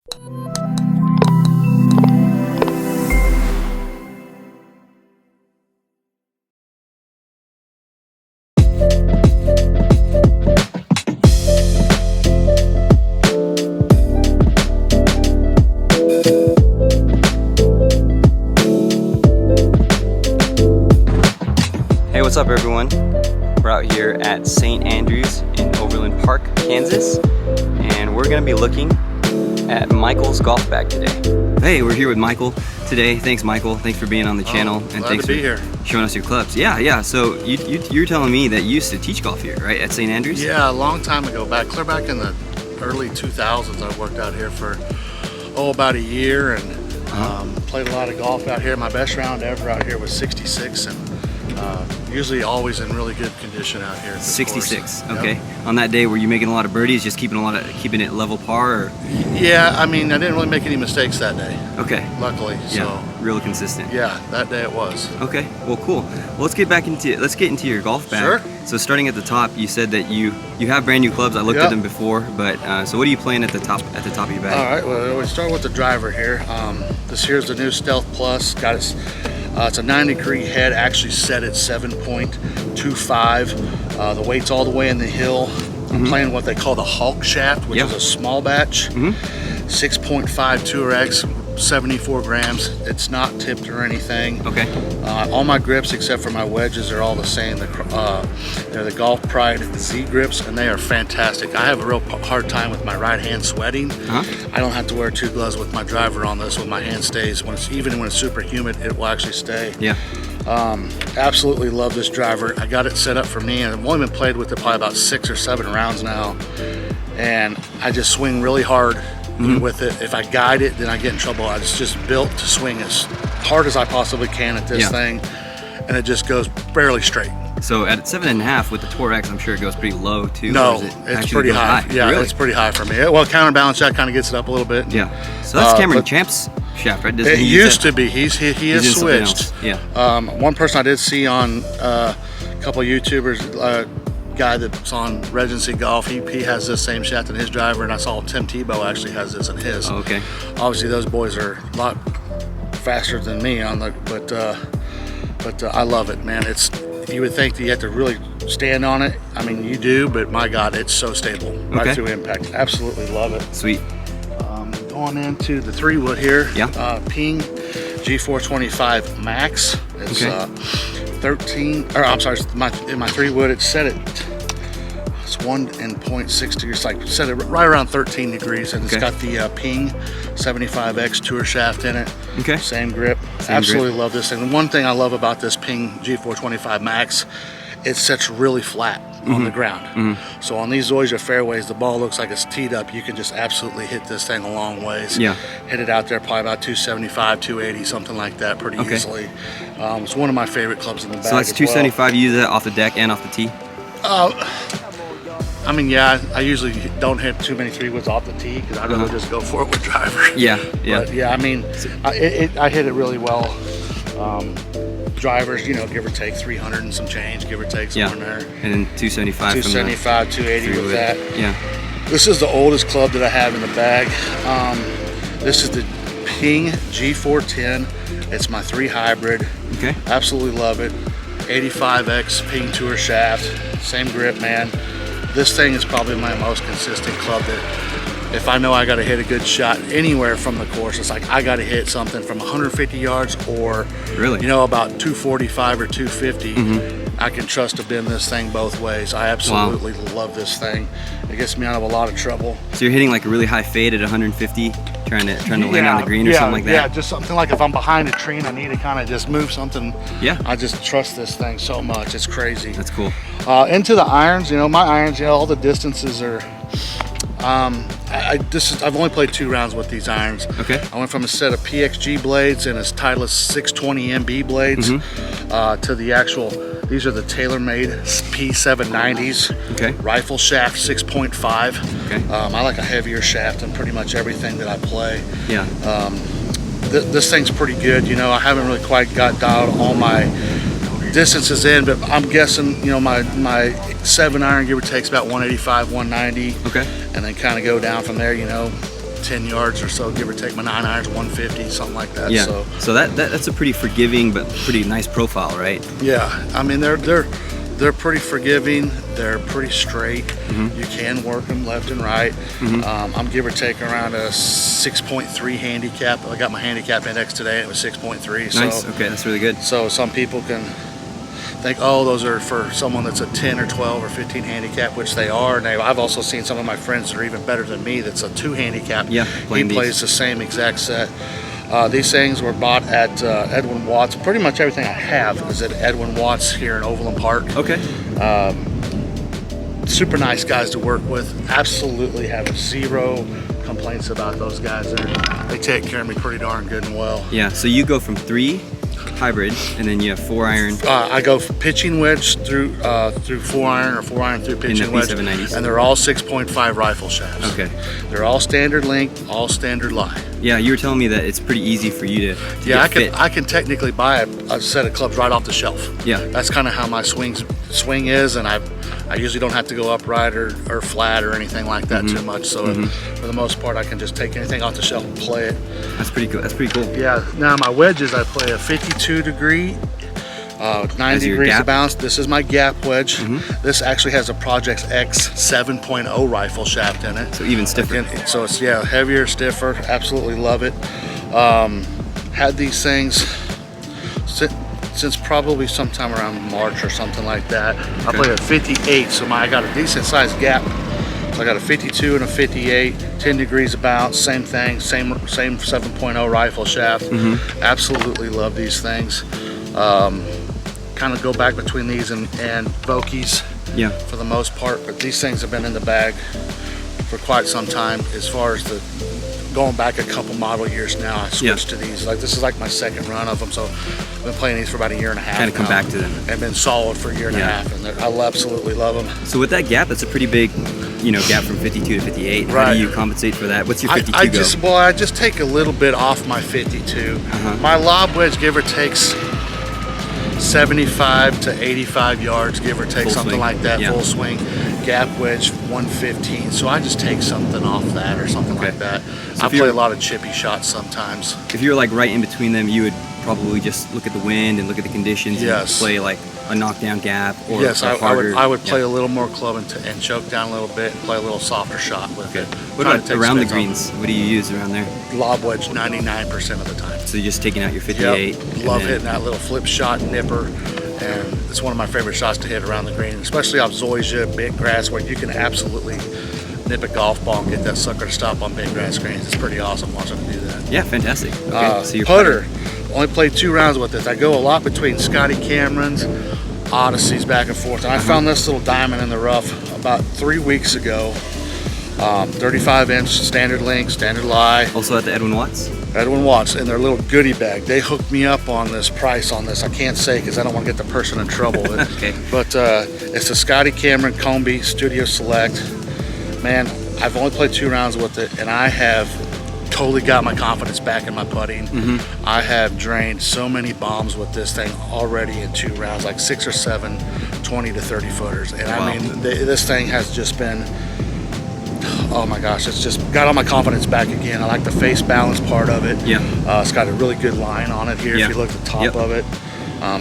Hey, what's up everyone? We're out here at St. Andrews in Overland Park, Kansas, and we're gonna be looking at Michael's golf bag today. Hey, we're here with Michael today. Thanks, Michael. Thanks for being on the channel, and thanks for showing us your clubs. Yeah. So you're telling me that you used to teach golf here, right, at St. Andrews? Yeah, a long time ago, clear back in the early 2000s. I worked out here for about a year and played a lot of golf out here. My best round ever out here was 66, and usually always in really good condition out here. 66. Okay. Yep. On that day, were you making a lot of birdies, just keeping it level par? Or? Yeah, I mean, I didn't really make any mistakes that day. Okay. Luckily. Yeah. So real consistent. Yeah, that day it was. Okay. Well, cool. Well, let's get into your golf bag. Sure. So starting at the top, you said that you have brand new clubs. I looked at them before, but so what are you playing at the top of your bag? All right. Well, we start with the driver here. This here's the new Stealth Plus. Got its it's a 9-degree head, actually set at 7.25. The weight's all the way in the hill. I'm playing what they call the Hulk shaft, which is a small batch. 6.5 Tour X, 74 grams. It's not tipped or anything. Okay. All my grips except for my wedges are all the same. They're the Golf Pride Z grips, and they are fantastic. I have a real hard time with my right hand sweating. I don't have to wear 2 gloves with my driver on this when my hand stays. Even when it's super humid, it will actually stay. Yeah. Absolutely love this driver. I got it set up for me, and I've only been played with it probably about 6 or 7 rounds now, and I just swing really hard with it. If I guide it, then I get in trouble. It's just built to swing as hard as I possibly can at this thing, and it just goes barely straight. So at 7.5 with the Tour X, I'm sure it goes pretty low too. No, it's pretty high. Yeah, really? It's pretty high for me. Well, counterbalance that kind of gets it up a little bit. Yeah. So that's Cameron Champ's shaft, right? It used to be. He has switched. Yeah. One person I did see on a couple of YouTubers, guy that's on Regency Golf, he has this same shaft in his driver, and I saw Tim Tebow actually has this in his. Oh, okay. Obviously those boys are a lot faster than me on the, but I love it, man. You would think that you have to really stand on it. I mean, you do, but my God, it's so stable right through impact. Absolutely love it. Sweet. Going into the 3-wood here. Yeah. Ping G425 Max. It's 13, or I'm sorry, in my 3-wood, it's set at 1.6 degrees, like set it right around 13 degrees, and it's got the Ping 75X Tour shaft in it. Okay. Same grip. Absolutely love this thing. And one thing I love about this Ping G425 Max, it sets really flat on the ground. So on these Zoysia fairways, the ball looks like it's teed up. You can just absolutely hit this thing a long ways. Yeah. Hit it out there probably about 275, 280, something like that pretty easily. It's one of my favorite clubs in the bag. So that's 275, you use that off the deck and off the tee? I mean, yeah, I usually don't hit too many 3-woods off the tee because I'd rather just go for it with driver. Yeah. But yeah, I mean, I hit it really well. Drivers, give or take 300 and some change, give or take somewhere in there. And then 275 275, 280 with that. Yeah. This is the oldest club that I have in the bag. This is the Ping G410. It's my 3 hybrid. Okay. Absolutely love it. 85X Ping Tour shaft. Same grip, man. This thing is probably my most consistent club that if I know I got to hit a good shot anywhere from the course, it's like I got to hit something from 150 yards or about 245 or 250. I can trust to bend this thing both ways. I absolutely love this thing. It gets me out of a lot of trouble. So you're hitting like a really high fade at 150, trying to land on the green or something like that? Yeah, just something like if I'm behind a tree and I need to kind of just move something. Yeah. I just trust this thing so much. It's crazy. That's cool. Into the irons, my irons, all the distances are. I've only played 2 rounds with these irons. Okay. I went from a set of PXG blades and a Titleist 620 MB blades to the actual. These are the TaylorMade P790s. Okay. Rifle shaft 6.5. Okay. I like a heavier shaft in pretty much everything that I play. Yeah. This thing's pretty good. I haven't really quite got dialed all my distances in, but I'm guessing, my 7-iron give or takes about 185, 190. Okay. And then kind of go down from there, 10 yards or so, give or take. My 9 irons, 150, something like that. Yeah. So that's a pretty forgiving but pretty nice profile, right? Yeah. I mean, they're pretty forgiving. They're pretty straight. You can work them left and right. I'm give or take around a 6.3 handicap. I got my handicap index today. It was 6.3. Nice. So, okay, that's really good. So some people can think, oh, those are for someone that's a 10 or 12 or 15 handicap, which they are. And I've also seen some of my friends that are even better than me that's a 2 handicap. Yeah, he plays the same exact set. These things were bought at Edwin Watts. Pretty much everything I have is at Edwin Watts here in Overland Park. Okay. Super nice guys to work with. Absolutely have 0 complaints about those guys. They take care of me pretty darn good and well. Yeah, so you go from 3 hybrid, and then you have 4 iron. I go pitching wedge through 4 iron, or 4 iron through pitching wedge, and they're all 6.5 rifle shafts. Okay. They're all standard length, all standard lie. Yeah, you were telling me that it's pretty easy for you to yeah, get I can technically buy a set of clubs right off the shelf. Yeah. That's kind of how my swing is, and I usually don't have to go upright or flat or anything like that too much. So for the most part, I can just take anything off the shelf and play it. That's pretty cool. That's pretty cool. Yeah. Now my wedges, I play a 52 degree, 9 degrees of bounce. This is my gap wedge. This actually has a Project X 7.0 rifle shaft in it. So even stiffer. So it's heavier, stiffer. Absolutely love it. Had these things since probably sometime around March or something like that. I play a 58, so I got a decent sized gap. So I got a 52 and a 58, 10 degrees of bounce, same thing, same 7.0 rifle shaft. Absolutely love these things. Kind of go back between these and Vokies for the most part, but these things have been in the bag for quite some time. As far as going back a couple model years now, I switched to these. Like this is like my second run of them, so I've been playing these for about a year and a half. Kind of come back to them. And been solid for a year and a half, and I absolutely love them. So with that gap, that's a pretty big, gap from 52 to 58. Right. How do you compensate for that? What's your 52 I just take a little bit off my 52. My lob wedge, give or takes 75 to 85 yards, give or take, full something swing. Like that, Yeah. full swing. Gap wedge 115, so I just take something off that or something like that. So I play a lot of chippy shots sometimes. If you're like right in between them, you would probably just look at the wind and look at the conditions and play like a knockdown gap or I would play a little more club and choke down a little bit and play a little softer shot with it. What about around the greens? What do you use around there? Lob wedge 99% of the time. So you're just taking out your 58? Yep. Love hitting that little flip shot nipper, and it's one of my favorite shots to hit around the green, especially off zoysia, big grass, where you can absolutely nip a golf ball and get that sucker to stop on big grass greens. It's pretty awesome watching them do that. Yeah, fantastic. Okay, so your putter. Only played 2 rounds with this. I go a lot between Scotty Camerons, Odysseys, back and forth. And I found this little diamond in the rough about 3 weeks ago. 35-inch, standard length, standard lie. Also at the Edwin Watts? Edwin Watts in their little goodie bag. They hooked me up on this price on this. I can't say because I don't want to get the person in trouble. Okay. But it's a Scotty Cameron Kombi Studio Select. Man, I've only played 2 rounds with it, and I have totally got my confidence back in my putting. I have drained so many bombs with this thing already in 2 rounds, like 6 or 7 20 to 30 footers. And wow. I mean, this thing has just been, oh my gosh, it's just got all my confidence back again. I like the face balance part of it. Yeah. It's got a really good line on it here if you look at the top of it.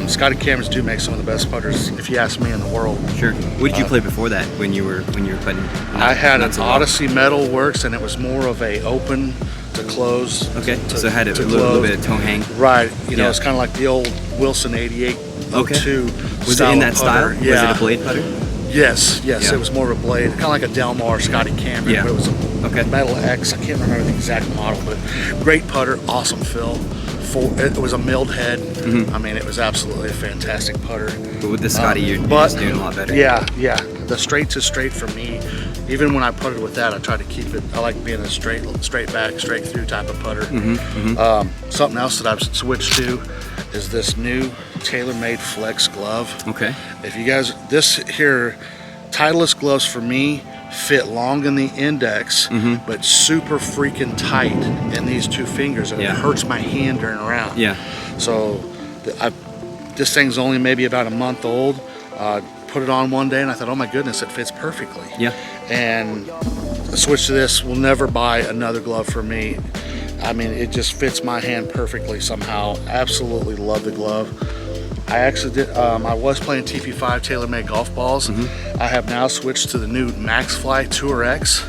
Scotty Camerons do make some of the best putters, if you ask me, in the world. Sure. What did you play before that when you were putting? I had an Odyssey Metal Works, and it was more of a open to close. Okay. So it had a little bit of toe hang. Right. You know, it's kind of like the old Wilson 8802. Was it in that style? Yeah. Was it a blade putter? Yes. It was more of a blade, kind of like a Delmar Scotty Cameron. Yeah. But it was a Metal X. I can't remember the exact model, but great putter, awesome fill. It was a milled head. I mean, it was absolutely a fantastic putter. But with the Scotty, you're just doing a lot better. Yeah. The straight is straight for me. Even when I putted with that, I try to keep it. I like being a straight back, straight through type of putter. Something else that I've switched to is this new TaylorMade Flex glove. Okay. If you guys, this here, Titleist gloves for me fit long in the index, but super freaking tight in these 2 fingers, and it hurts my hand during a round. Yeah. So this thing's only maybe about a month old. Put it on one day, and I thought, oh my goodness, it fits perfectly. Yeah. And switch to this, will never buy another glove for me. I mean, it just fits my hand perfectly somehow. Absolutely love the glove. I actually did, I was playing TP5 TaylorMade golf balls. I have now switched to the new MaxFly Tour X.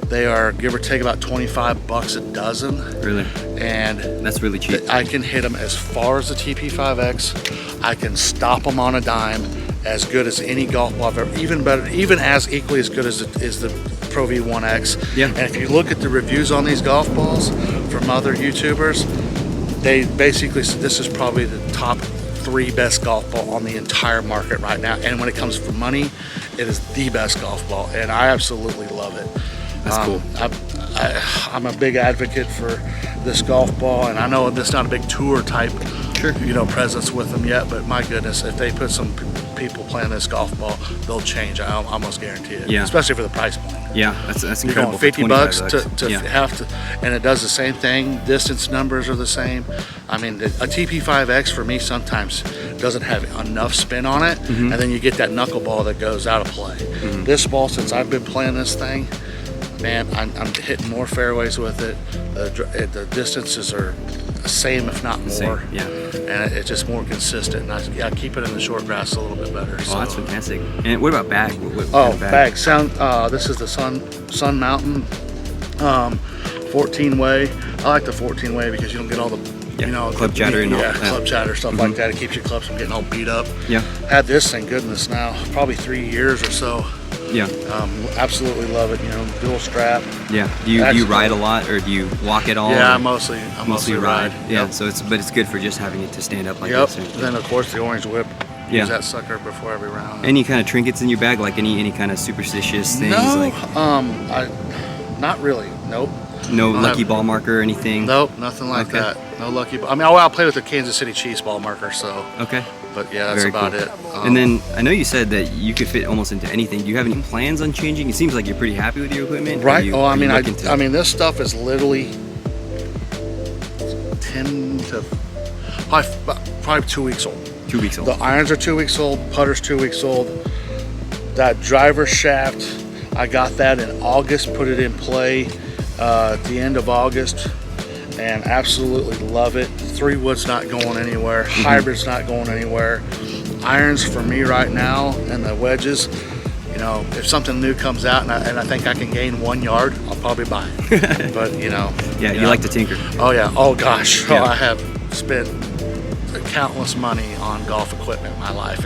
They are, give or take, about 25 bucks a dozen. Really? And that's really cheap. I can hit them as far as the TP5X. I can stop them on a dime as good as any golf ball I've ever, even better, even as equally as good as the Pro V1X. Yeah. And if you look at the reviews on these golf balls from other YouTubers, they basically said this is probably the top 3 best golf ball on the entire market right now. And when it comes for money, it is the best golf ball, and I absolutely love it. That's cool. I'm a big advocate for this golf ball, and I know this is not a big tour type, presence with them yet, but my goodness, if they put some people playing this golf ball, they'll change. I almost guarantee it. Yeah. Especially for the price point. Yeah, that's incredible. You're going 50 bucks to yeah. have to, and it does the same thing. Distance numbers are the same. I mean, a TP5X for me sometimes doesn't have enough spin on it, and then you get that knuckleball that goes out of play. This ball, since I've been playing this thing, man, I'm hitting more fairways with it. The distances are the same, if not more. Yeah. And it's just more consistent. And I keep it in the short grass a little bit better. Oh, that's fantastic. And what about bag? What Oh, kind of bag. This is the Sun Mountain 14-way. I like the 14-way because you don't get all the club chatter and all that. Club chatter, stuff like that. It keeps your clubs from getting all beat up. Yeah. Had this thing, goodness, now probably 3 years or so. Yeah. Absolutely love it. Dual strap. Yeah. Do you ride a lot, or do you walk at all? Yeah, I mostly ride. Yeah. Yep. So it's good for just having it to stand up like Yep. this. Then of course the orange whip. Use that sucker before every round. Any kind of trinkets in your bag, like any kind of superstitious things? No. Like Not really. Nope. No lucky ball marker or anything? Nope, nothing like that. No lucky ball. I mean, I'll play with the Kansas City Chiefs ball marker, so. Okay. But yeah, that's Very about cool. it. And then I know you said that you could fit almost into anything. Do you have any plans on changing? It seems like you're pretty happy with your equipment. Right. I mean, this stuff is literally 10 to probably 2 weeks old. 2 weeks old. The irons are 2 weeks old. Putter's 2 weeks old. That driver shaft, I got that in August. Put it in play at the end of August, and absolutely love it. 3-wood's not going anywhere. Hybrid's not going anywhere. Irons for me right now, and the wedges, if something new comes out and I think I can gain 1 yard, I'll probably buy it. But Yeah, you like to tinker. Oh yeah. Oh gosh. Yeah. Oh, I have spent countless money on golf equipment in my life.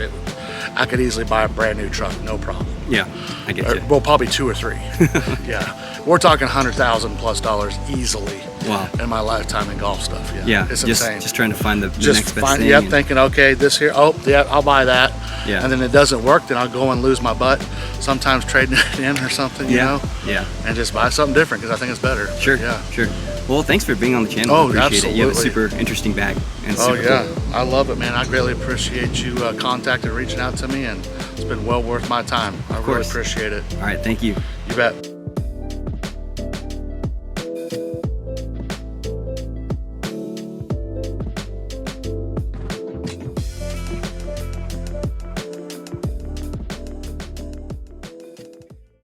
I could easily buy a brand new truck, no problem. Yeah, I get you. Well, probably 2 or 3. Yeah, we're talking $100,000+ easily. Wow. In my lifetime in golf stuff. Yeah, it's just insane. Just trying to find the next best thing. Yep, thinking, okay, this here, oh yeah, I'll buy that. Yeah. And then it doesn't work, then I'll go and lose my butt. Sometimes trading it in or something, you know. Yeah. And just buy something different because I think it's better. Sure. Yeah. Sure. Well, thanks for being on the channel. Oh, I appreciate absolutely. it. You have a super interesting bag. And Oh super yeah, cool. I love it, man. I greatly appreciate you contacting, reaching out to me, and it's been well worth my time. I really appreciate it. All right, thank you. You bet.